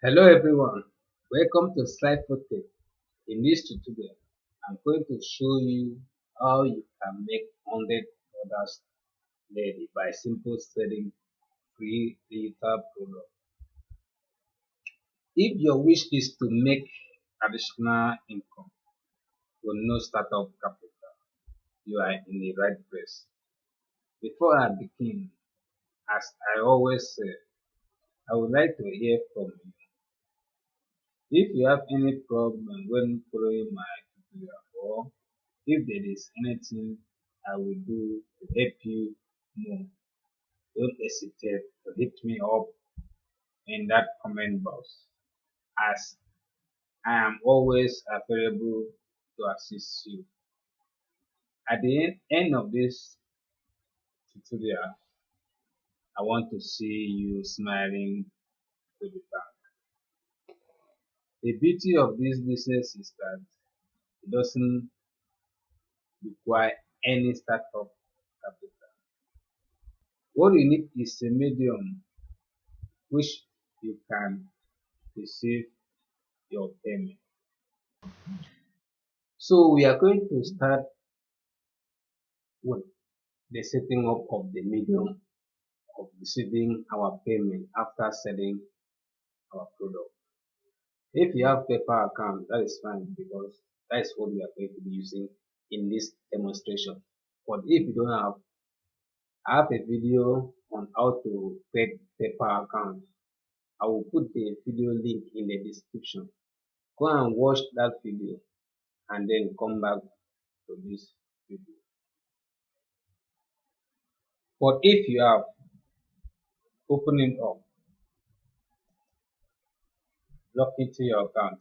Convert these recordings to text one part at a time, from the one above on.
Hello everyone, welcome to Slide Tech. In this tutorial, I'm going to show you how you can make 100 orders daily by simple selling free digital product. If your wish is to make additional income with no startup capital, you are in the right place. Before I begin, as I always say, I would like to hear from you. If you have any problem when following my tutorial or if there is anything I will do to help you more, don't hesitate to hit me up in that comment box as I am always available to assist you. At the end of this tutorial, I want to see you smiling to the bank. The beauty of this business is that it doesn't require any startup capital. What you need is a medium which you can receive your payment. So we are going to start with the setting up of the medium of receiving our payment after selling our product. If you have PayPal account, that is fine because that is what we are going to be using in this demonstration. But if you don't have, I have a video on how to create PayPal account. I will put the video link in the description. Go and watch that video and then come back to this video. But if you have, open it up, log into your account.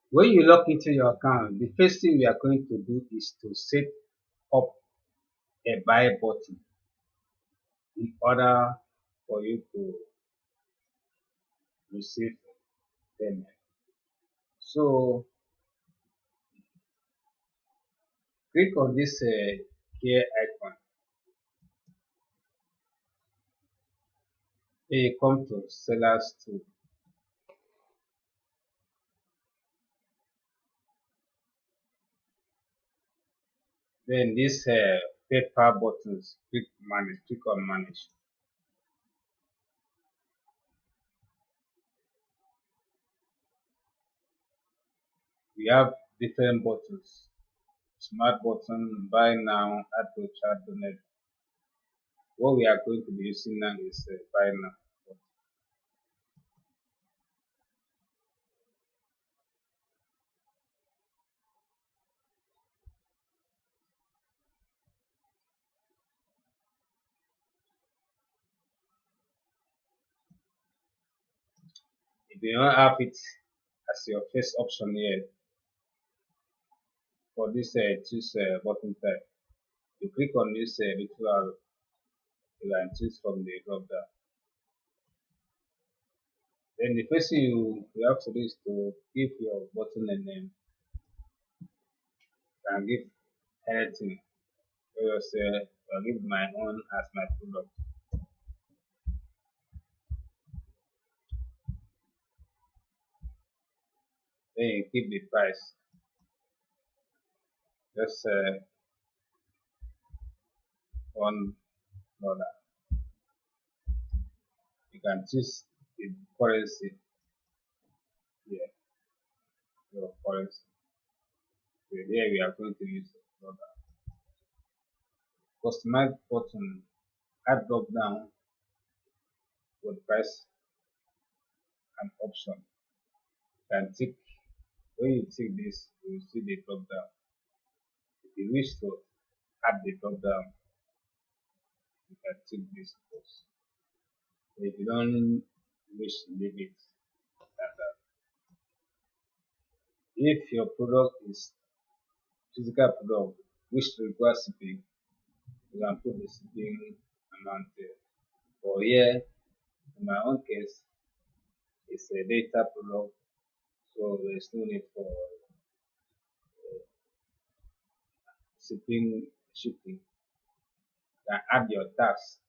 When you log into your account, the first thing we are going to do is to set up a buy button in order for you to receive payment. So click on this gear icon. Then you come to sellers tool. Then this PayPal buttons, click on manage. We have different buttons. Smart button, buy now, add to chat, donate. What we are going to be using now is buy now. If you don't have it as your first option here for this choose button type, you click on this little arrow, you can choose from the drop down. Then the first thing you have to do is to give your button a name. You can give anything. I'll give my own as my product. Then you keep the price. Just $1. You can choose the currency here, your currency. So here we are going to use dollar. Customize button, add drop down with price and option. You can tick, when you tick this, you will see the drop down. If you wish to add the drop down, you can tick this box. If you don't wish to leave it like that. If your product is physical product which requires shipping, you can put the shipping amount there. For here, in my own case, it's a data product, so there's no need for shipping. You can add your tax,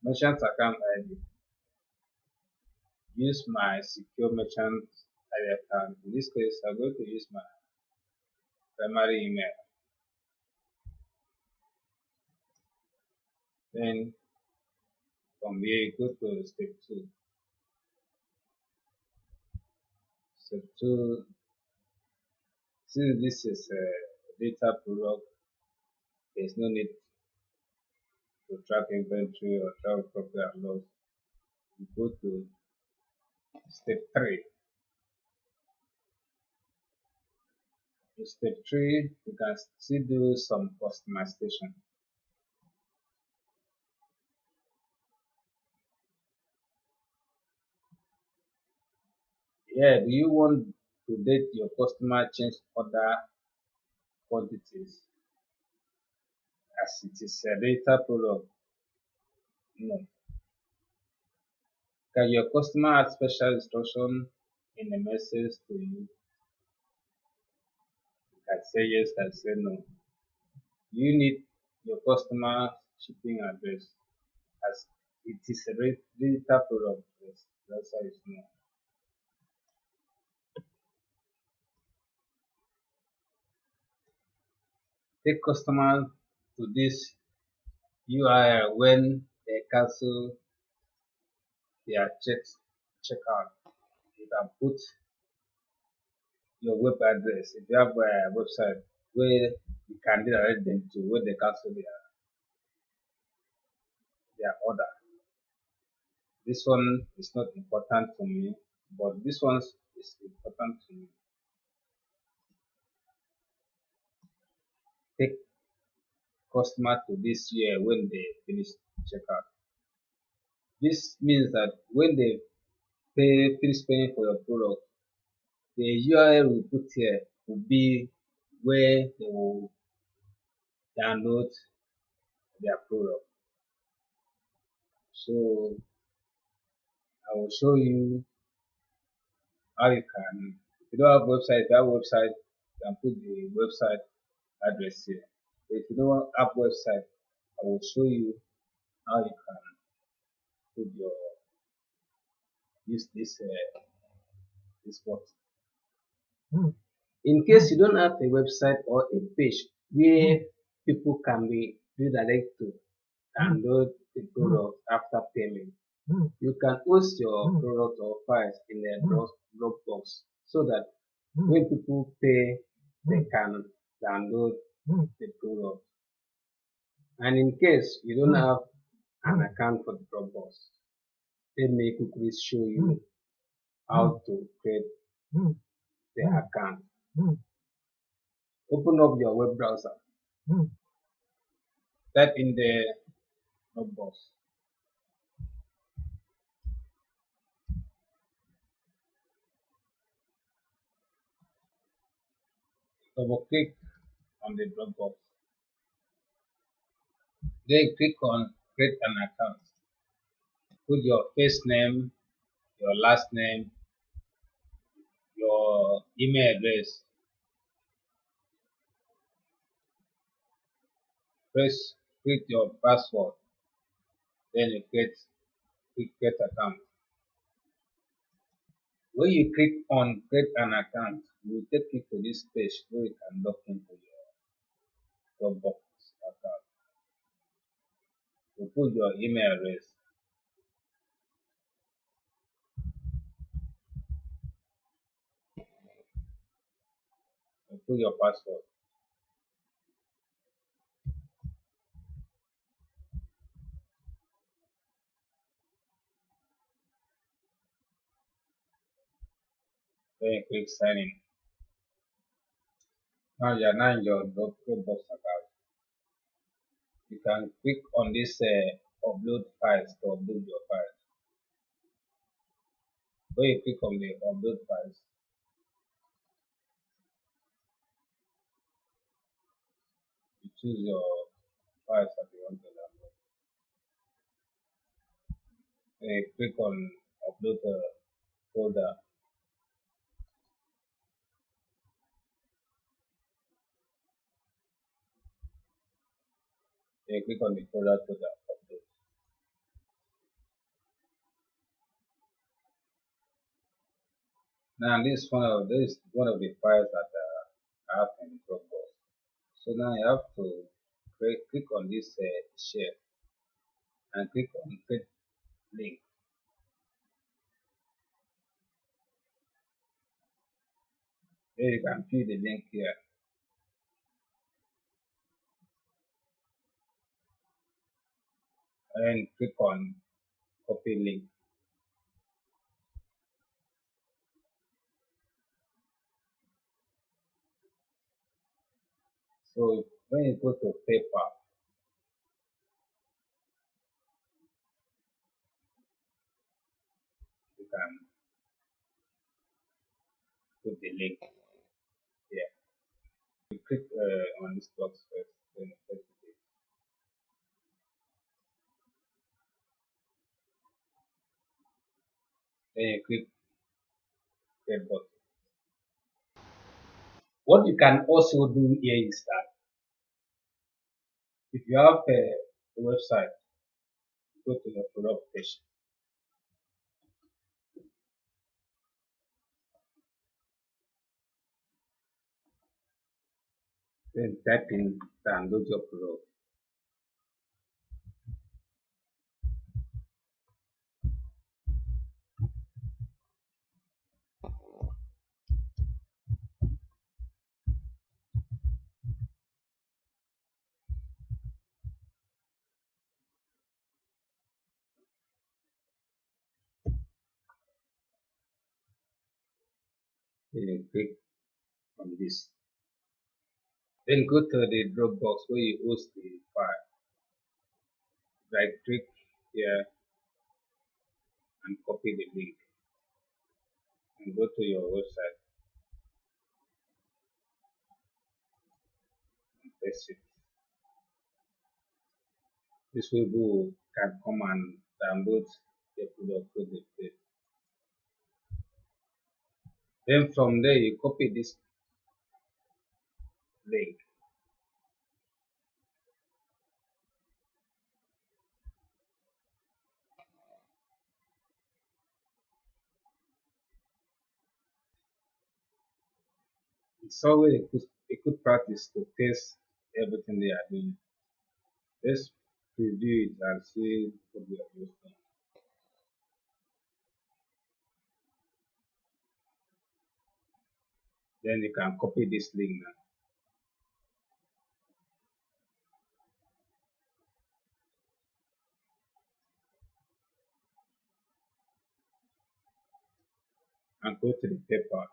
merchant account ID, use my secure merchant ID account. In this case, I'm going to use my primary email. Then from here, you go to step 2. Step 2, since this is a data product, there's no need to track inventory or track profit and loss. You go to step 3. In step 3, you can still do some customization. Yeah, do you want to let your customer change order quantities as it is a data product? No. Can your customer add special instruction in a message to you? You can say yes, can say no. You need your customer shipping address as it is a data product. Yes, that's why it's no. Take customer to this URL when they cancel their checkout. You can put your web address. If you have a website where you can direct them to where they cancel their order. This one is not important to me, but this one is important to me. Take customer to this year when they finish checkout. This means that when they finish paying for your product, the URL we put here will be where they will download their product. So I will show you how you can. If you don't have website, you can put the website address here. If you don't have website, I will show you how you can put your use this button. In case you don't have a website or a page where people can be redirected to download the product after payment, you can host your product or files in a Dropbox so that when people pay, they can download the product. And in case you don't have an account for the Dropbox, let me quickly show you how to create the account. Open up your web browser. Type in the Dropbox. Double click on the Dropbox. Then click on create an account. Put your first name, your last name, your email address. Click your password. Then you click create account. When you click on create an account, it will take you to this page where you can log into your Dropbox account. You put your email address. You put your password. Then you click sign in. Now you are now in your Dropbox account. You can click on this upload files to upload your files. When you click on the upload files, you choose your files that you want to download. Click on upload the folder. Click on the folder to the upload. Now this one of the files that I have in Dropbox. So now you have to click on this share and click on create link. Then you can fill the link here and click on copy link. So when you go to paper, you can put the link here. You click on this box first, then you press it. Then you click create button. What you can also do here is that if you have a website, go to your product page. Then type in download your product. Then you click on this. Then go to the Dropbox where you host the file. Right click here and copy the link and go to your website and paste it. This way you can come and download the product to the page. Then from there you copy this link. It's always a good practice to test everything they are doing. Let's preview it and see what we are doing. Then you can copy this link now. And go to the paper.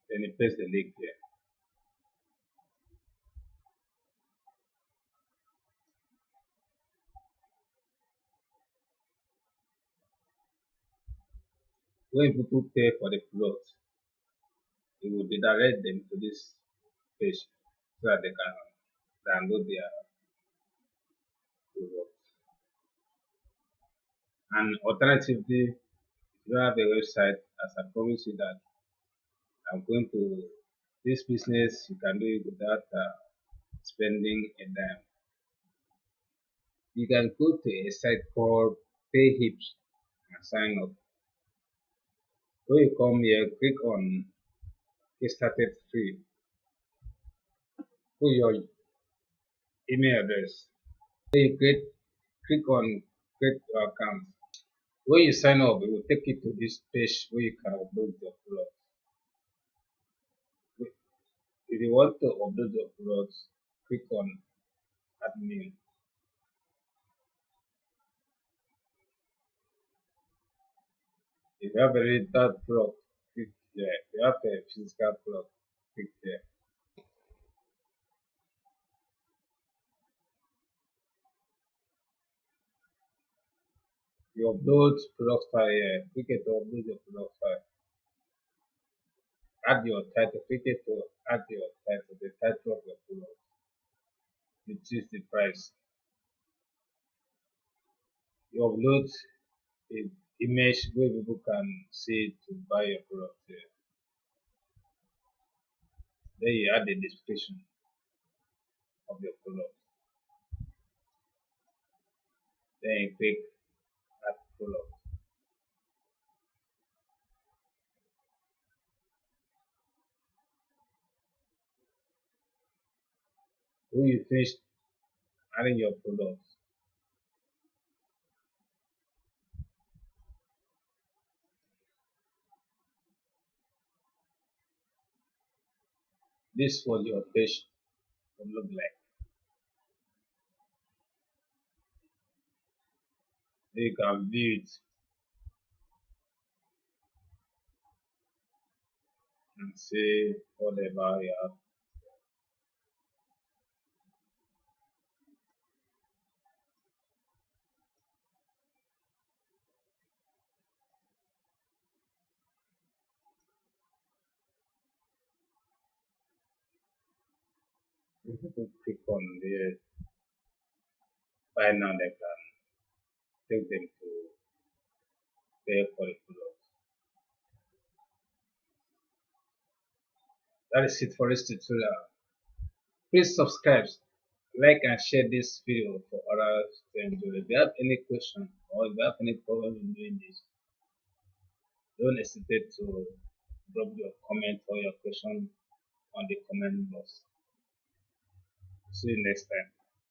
Then you paste the link here. When people pay for the product, it will redirect them to this page so that they can download their product. And alternatively, if you have a website, as I promised you that I'm going to this business, you can do it without spending a dime. You can go to a site called PayHips and sign up. When you come here, click on Get Started Free. Put your email address. Then you click on Create Your Account. When you sign up, it will take you to this page where you can upload your product. If you want to upload your products, click on Admin. If you have a digital product, click there. If you have a physical product, click there. You upload product file here. Click it to upload your product file. Add your title. Click it to add your title, the title of your product. You choose the price. You upload a image where people can see to buy your product here. Then you add the description of your product. Then you click add product. When you finish adding your product, this is what your page will look like. Then you can view it and see whatever you have. If people click on the buy now, they can take them to pay for the product. That is it for this tutorial. Please subscribe, like and share this video for others to enjoy. If you have any question or if you have any problem in doing this, don't hesitate to drop your comment or your question on the comment box. See you next time.